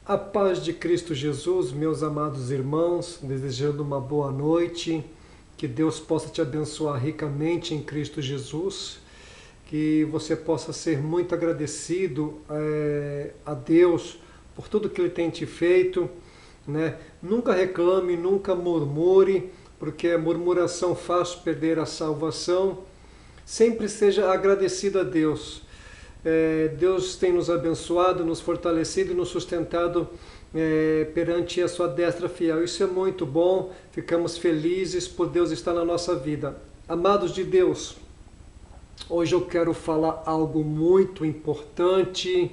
A paz de Cristo Jesus, meus amados irmãos, desejando uma boa noite, que Deus possa te abençoar ricamente em Cristo Jesus, que você possa ser muito agradecido a Deus por tudo que Ele tem te feito, né? Nunca reclame, nunca murmure, porque a murmuração faz perder a salvação. Sempre seja agradecido a Deus. Deus tem nos abençoado, nos fortalecido e nos sustentado perante a sua destra fiel. Isso é muito bom, ficamos felizes por Deus estar na nossa vida. Amados de Deus, hoje eu quero falar algo muito importante,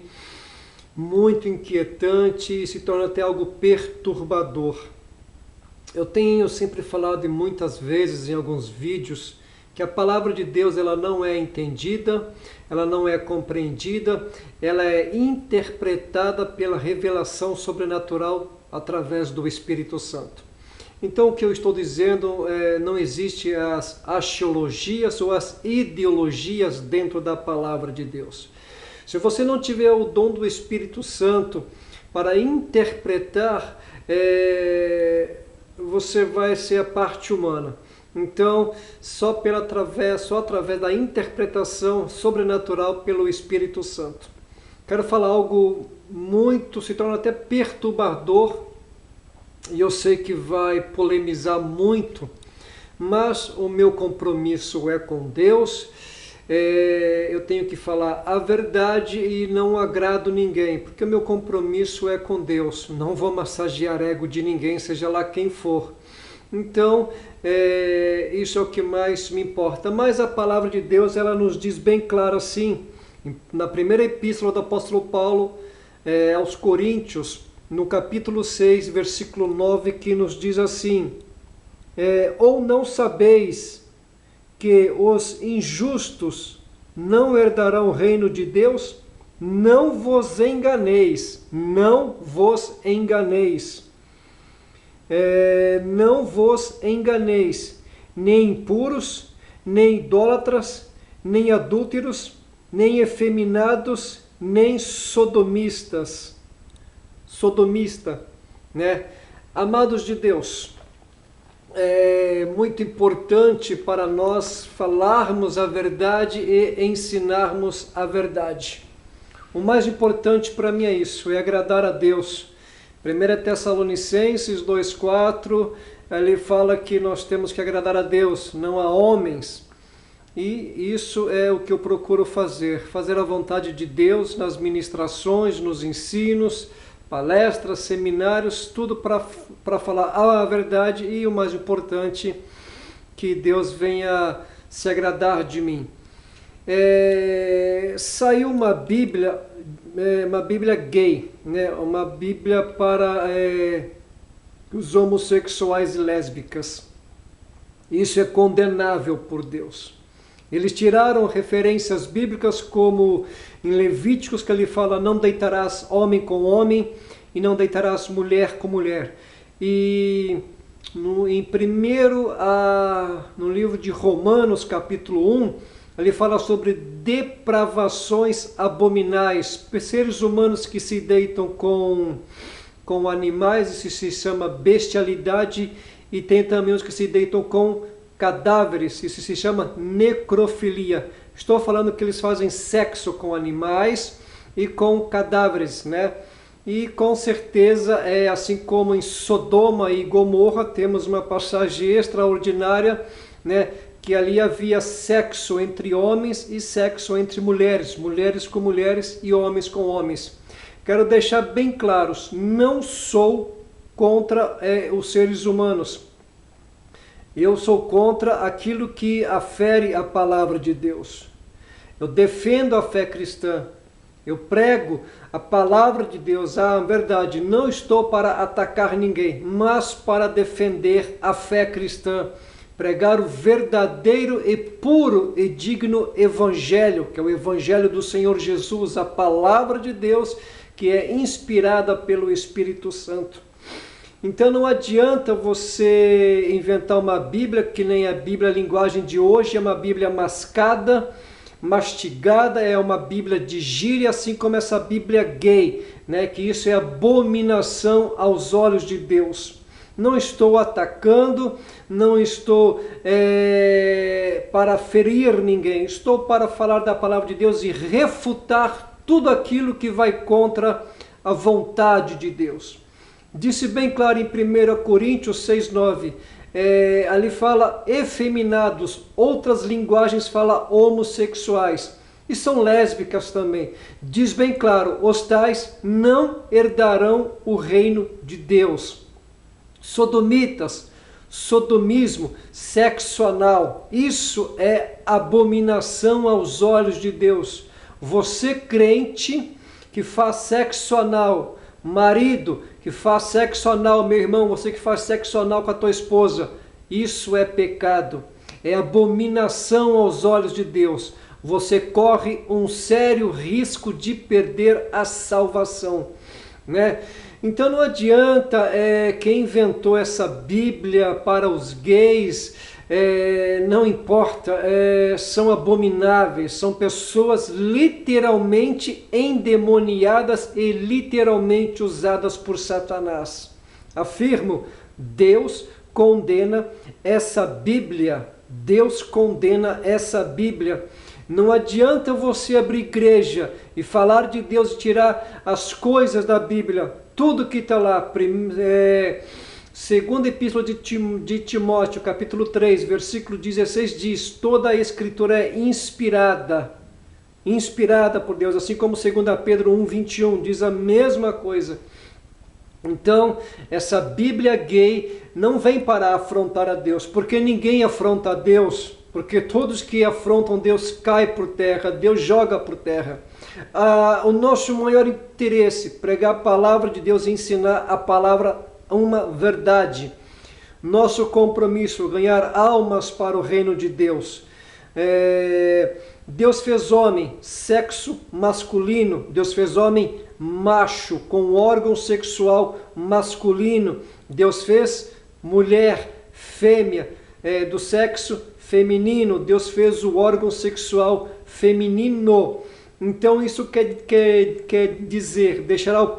muito inquietante e se torna até algo perturbador. Eu tenho sempre falado e muitas vezes em alguns vídeos que a palavra de Deus ela não é entendida, ela não é compreendida, ela é interpretada pela revelação sobrenatural através do Espírito Santo. Então o que eu estou dizendo não existe as axiologias ou as ideologias dentro da palavra de Deus. Se você não tiver o dom do Espírito Santo para interpretar, você vai ser a parte humana. Então, só através da interpretação sobrenatural pelo Espírito Santo. Quero falar algo muito, se torna até perturbador, e eu sei que vai polemizar muito, mas o meu compromisso é com Deus. Eu tenho que falar a verdade e não agrado ninguém, porque o meu compromisso é com Deus. Não vou massagear ego de ninguém, seja lá quem for. Então, isso é o que mais me importa. Mas a palavra de Deus, ela nos diz bem claro assim, na primeira epístola do apóstolo Paulo aos Coríntios, no capítulo 6, versículo 9, que nos diz assim: ou não sabeis que os injustos não herdarão o reino de Deus? Não vos enganeis, não vos enganeis. Não vos enganeis, nem impuros, nem idólatras, nem adúlteros, nem efeminados, nem sodomistas. Sodomista, né? Amados de Deus, é muito importante para nós falarmos a verdade e ensinarmos a verdade. O mais importante para mim é isso, é agradar a Deus. 1 Tessalonicenses 2,4, ele fala que nós temos que agradar a Deus, não a homens. E isso é o que eu procuro fazer a vontade de Deus nas ministrações, nos ensinos, palestras, seminários, tudo para falar a verdade e o mais importante, que Deus venha se agradar de mim. Saiu uma Bíblia gay, né? Uma Bíblia para os homossexuais e lésbicas. Isso é condenável por Deus. Eles tiraram referências bíblicas como em Levíticos, que ele fala: não deitarás homem com homem e não deitarás mulher com mulher. E no livro de Romanos, capítulo 1, ele fala sobre depravações abominais, seres humanos que se deitam com animais, isso se chama bestialidade, e tem também os que se deitam com cadáveres, isso se chama necrofilia. Estou falando que eles fazem sexo com animais e com cadáveres, né? E com certeza, assim como em Sodoma e Gomorra, temos uma passagem extraordinária, né? Que ali havia sexo entre homens e sexo entre mulheres, mulheres com mulheres e homens com homens. Quero deixar bem claros, não sou contra os seres humanos. Eu sou contra aquilo que afere a palavra de Deus. Eu defendo a fé cristã. Eu prego a palavra de Deus, a verdade. Não estou para atacar ninguém, mas para defender a fé cristã. Pregar o verdadeiro e puro e digno evangelho, que é o evangelho do Senhor Jesus, a palavra de Deus, que é inspirada pelo Espírito Santo. Então não adianta você inventar uma Bíblia, que nem a Bíblia a linguagem de hoje, é uma Bíblia mascada, mastigada, é uma Bíblia de gíria, assim como essa Bíblia gay, né? Que isso é abominação aos olhos de Deus. Não estou atacando, não estou para ferir ninguém, estou para falar da palavra de Deus e refutar tudo aquilo que vai contra a vontade de Deus. Disse bem claro em 1 Coríntios 6,9, ali fala efeminados, outras linguagens fala homossexuais, e são lésbicas também. Diz bem claro, os tais não herdarão o reino de Deus. Sodomitas, sodomismo, sexo anal, isso é abominação aos olhos de Deus. Você crente que faz sexo anal, marido que faz sexo anal, meu irmão, você que faz sexo anal com a tua esposa, isso é pecado, é abominação aos olhos de Deus. Você corre um sério risco de perder a salvação, né? Então não adianta quem inventou essa Bíblia para os gays, não importa, são abomináveis, são pessoas literalmente endemoniadas e literalmente usadas por Satanás. Afirmo, Deus condena essa Bíblia, Deus condena essa Bíblia. Não adianta você abrir igreja e falar de Deus e tirar as coisas da Bíblia, tudo que está lá. Segunda Epístola de Timóteo, capítulo 3, versículo 16 diz, toda a Escritura é inspirada por Deus, assim como 2 Pedro 1,21 diz a mesma coisa. Então, essa Bíblia gay não vem para afrontar a Deus, porque ninguém afronta a Deus, porque todos que afrontam Deus caem por terra, Deus joga por terra. O nosso maior interesse, pregar a palavra de Deus e ensinar a palavra, uma verdade. Nosso compromisso, ganhar almas para o reino de Deus. Deus fez homem, sexo masculino, Deus fez homem macho, com órgão sexual masculino, Deus fez mulher, fêmea, do sexo feminino, Deus fez o órgão sexual feminino. Então isso quer dizer, deixará o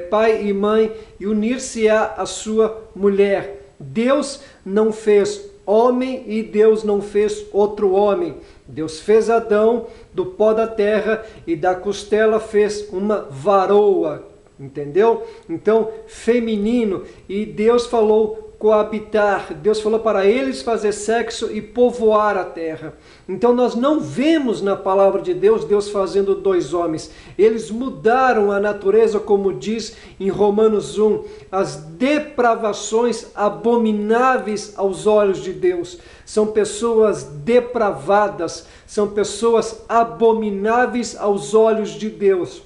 pai e mãe e unir-se à sua mulher. Deus não fez homem e Deus não fez outro homem. Deus fez Adão do pó da terra e da costela fez uma varoa, entendeu? Então, feminino, e Deus falou coabitar, Deus falou para eles fazer sexo e povoar a terra. Então nós não vemos na palavra de Deus, Deus fazendo dois homens. Eles mudaram a natureza, como diz em Romanos 1, as depravações abomináveis aos olhos de Deus. São pessoas depravadas, são pessoas abomináveis aos olhos de Deus.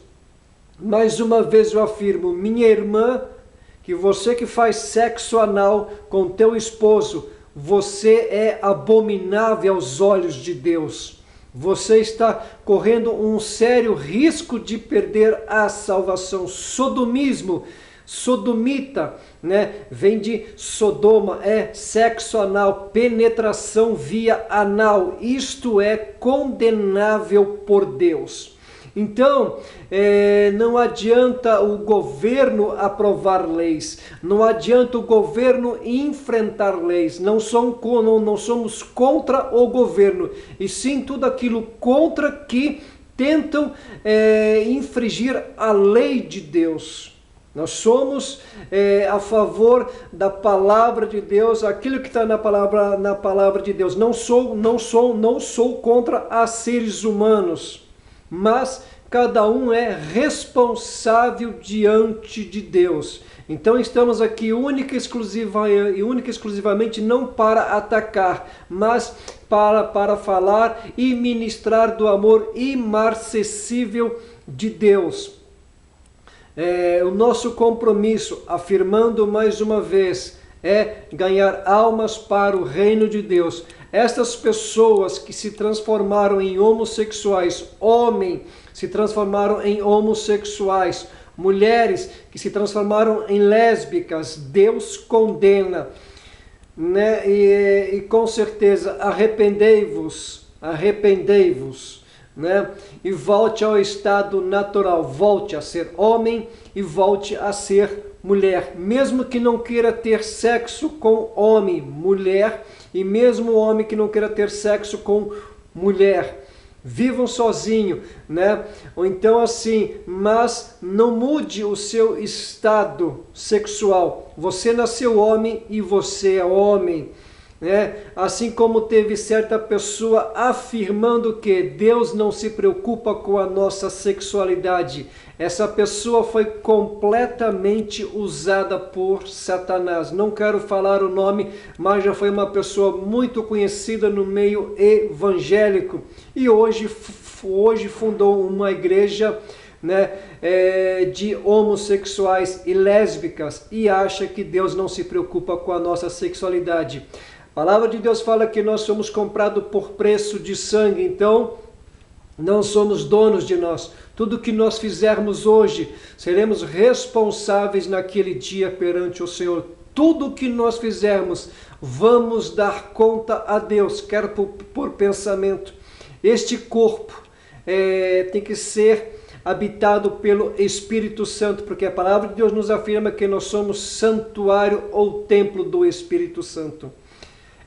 Mais uma vez eu afirmo, minha irmã, que você que faz sexo anal com teu esposo, você é abominável aos olhos de Deus. Você está correndo um sério risco de perder a salvação. Sodomismo, sodomita, né? Vem de Sodoma, é sexo anal, penetração via anal. Isto é condenável por Deus. Então, não adianta o governo aprovar leis, não adianta o governo enfrentar leis, não somos contra o governo, e sim tudo aquilo contra que tentam infringir a lei de Deus. Nós somos a favor da palavra de Deus, aquilo que está na palavra de Deus. Não sou contra os seres humanos, mas cada um é responsável diante de Deus. Então estamos aqui única e exclusivamente não para atacar, mas para falar e ministrar do amor imarcessível de Deus. O nosso compromisso, afirmando mais uma vez, é ganhar almas para o reino de Deus. Estas pessoas que se transformaram em homossexuais, homens se transformaram em homossexuais, mulheres que se transformaram em lésbicas, Deus condena, né? E com certeza, arrependei-vos arrependei-vos, né? E volte ao estado natural, volte a ser homem e volte a ser mulher, mesmo que não queira ter sexo com homem, mulher, e mesmo o homem que não queira ter sexo com mulher. Vivam sozinho, né? Ou então assim, mas não mude o seu estado sexual. Você nasceu homem e você é homem, né? Assim como teve certa pessoa afirmando que Deus não se preocupa com a nossa sexualidade. Essa pessoa foi completamente usada por Satanás. Não quero falar o nome, mas já foi uma pessoa muito conhecida no meio evangélico. E hoje fundou uma igreja, né, de homossexuais e lésbicas e acha que Deus não se preocupa com a nossa sexualidade. A palavra de Deus fala que nós somos comprados por preço de sangue, então não somos donos de nós. Tudo que nós fizermos hoje, seremos responsáveis naquele dia perante o Senhor. Tudo que nós fizermos, vamos dar conta a Deus, quer por pensamento. Este corpo tem que ser habitado pelo Espírito Santo, porque a palavra de Deus nos afirma que nós somos santuário ou templo do Espírito Santo.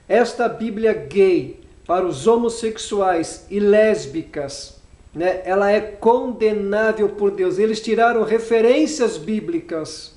Esta Bíblia gay para os homossexuais e lésbicas, né, ela é condenável por Deus. Eles tiraram referências bíblicas,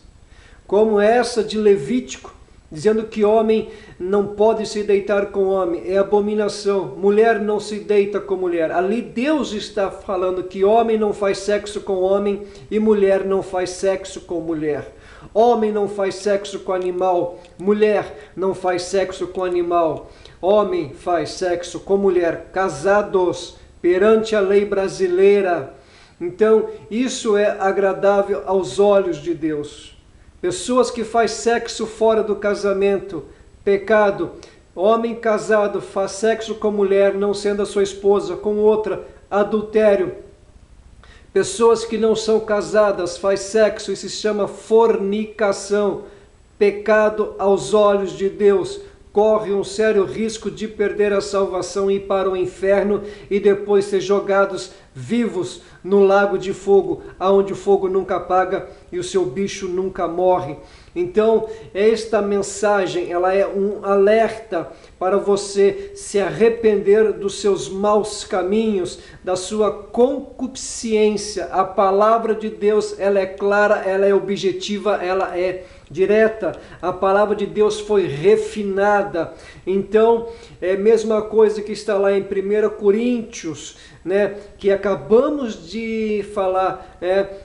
como essa de Levítico, dizendo que homem não pode se deitar com homem, é abominação. Mulher não se deita com mulher. Ali Deus está falando que homem não faz sexo com homem e mulher não faz sexo com mulher. Homem não faz sexo com animal, mulher não faz sexo com animal. Homem faz sexo com mulher, casados, perante a lei brasileira. Então, isso é agradável aos olhos de Deus. Pessoas que fazem sexo fora do casamento, pecado. Homem casado faz sexo com mulher, não sendo a sua esposa, com outra, adultério. Pessoas que não são casadas fazem sexo, isso se chama fornicação. Pecado aos olhos de Deus. Corre um sério risco de perder a salvação e ir para o inferno e depois ser jogados vivos no lago de fogo, aonde o fogo nunca apaga e o seu bicho nunca morre. Então, esta mensagem, ela é um alerta para você se arrepender dos seus maus caminhos, da sua concupiscência. A palavra de Deus, ela é clara, ela é objetiva, ela é direta. A palavra de Deus foi refinada. Então, é a mesma coisa que está lá em 1 Coríntios, né, que acabamos de falar,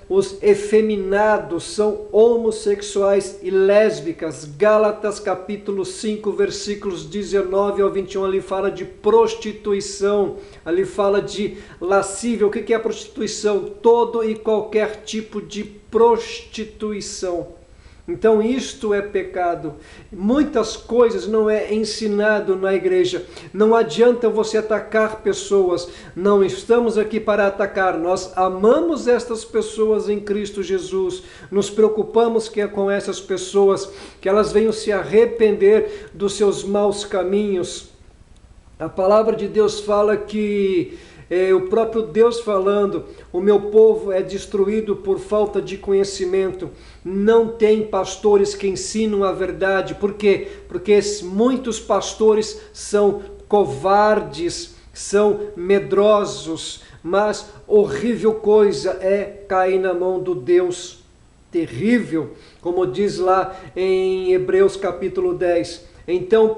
os efeminados são homossexuais e lésbicas. Gálatas capítulo 5, versículos 19 ao 21, ali fala de prostituição, ali fala de lascívia. O que é a prostituição? Todo e qualquer tipo de prostituição. Então isto é pecado. Muitas coisas não é ensinado na igreja. Não adianta você atacar pessoas. Não estamos aqui para atacar. Nós amamos estas pessoas em Cristo Jesus. Nos preocupamos com essas pessoas, que elas venham se arrepender dos seus maus caminhos. A palavra de Deus fala que o próprio Deus falando, o meu povo é destruído por falta de conhecimento. Não tem pastores que ensinam a verdade. Por quê? Porque muitos pastores são covardes, são medrosos, mas horrível coisa é cair na mão do Deus terrível, como diz lá em Hebreus capítulo 10. Então,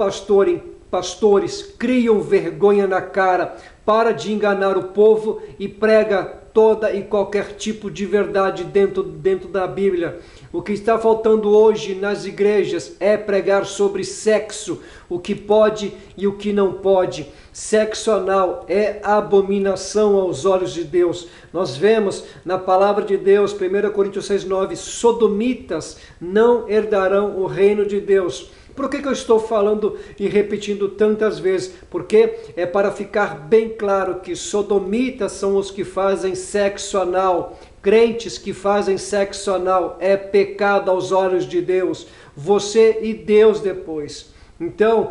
pastores, criam vergonha na cara, para de enganar o povo e prega toda e qualquer tipo de verdade dentro da Bíblia. O que está faltando hoje nas igrejas é pregar sobre sexo, o que pode e o que não pode. Sexo anal é abominação aos olhos de Deus. Nós vemos na palavra de Deus, 1 Coríntios 6,9, sodomitas não herdarão o reino de Deus. Por que eu estou falando e repetindo tantas vezes? Porque é para ficar bem claro que sodomitas são os que fazem sexo anal. Crentes que fazem sexo anal é pecado aos olhos de Deus. Você e Deus depois. Então,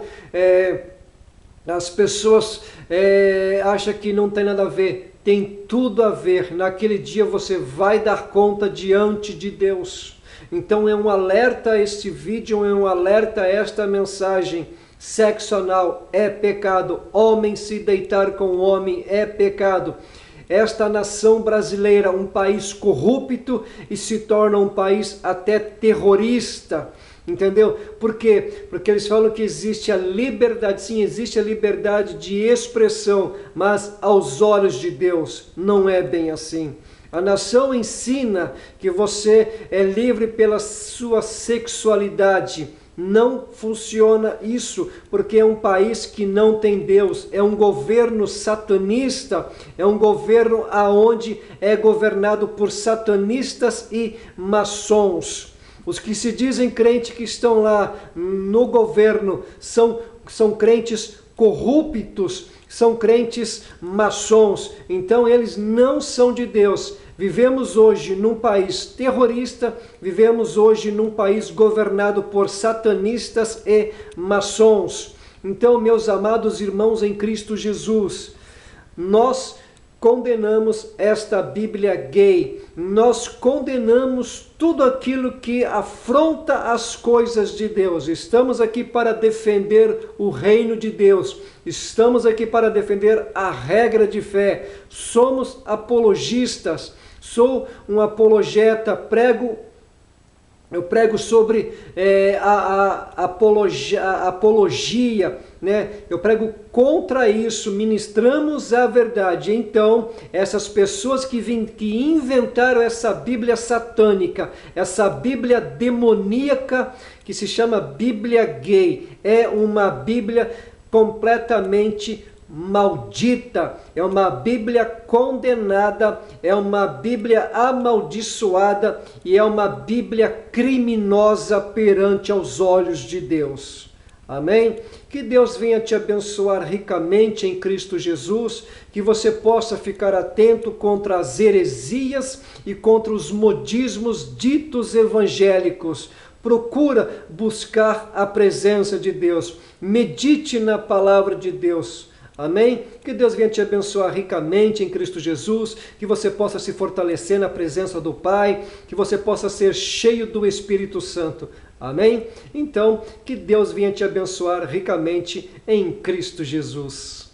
As pessoas acham que não tem nada a ver. Tem tudo a ver. Naquele dia você vai dar conta diante de Deus. Então é um alerta este vídeo, é um alerta esta mensagem. Sexo anal é pecado. Homem se deitar com homem é pecado. Esta nação brasileira, um país corrupto e se torna um país até terrorista. Entendeu? Por quê? Porque eles falam que existe a liberdade, sim, existe a liberdade de expressão, mas aos olhos de Deus não é bem assim. A nação ensina que você é livre pela sua sexualidade. Não funciona isso, porque é um país que não tem Deus, é um governo satanista, é um governo aonde é governado por satanistas e maçons. Os que se dizem crentes que estão lá no governo são crentes corruptos, são crentes maçons, então eles não são de Deus. Vivemos hoje num país terrorista, vivemos hoje num país governado por satanistas e maçons. Então, meus amados irmãos em Cristo Jesus, nós condenamos esta Bíblia gay, nós condenamos tudo aquilo que afronta as coisas de Deus. Estamos aqui para defender o reino de Deus, estamos aqui para defender a regra de fé, somos apologistas, sou um apologeta, eu prego sobre a apologia, né? Eu prego contra isso, ministramos a verdade. Então, essas pessoas que inventaram essa Bíblia satânica, essa Bíblia demoníaca, que se chama Bíblia gay, é uma Bíblia completamente maldita, é uma Bíblia condenada, é uma Bíblia amaldiçoada e é uma Bíblia criminosa perante aos olhos de Deus. Amém? Que Deus venha te abençoar ricamente em Cristo Jesus, que você possa ficar atento contra as heresias e contra os modismos ditos evangélicos. Procura buscar a presença de Deus, medite na palavra de Deus. Amém? Que Deus venha te abençoar ricamente em Cristo Jesus, que você possa se fortalecer na presença do Pai, que você possa ser cheio do Espírito Santo. Amém? Então, que Deus venha te abençoar ricamente em Cristo Jesus.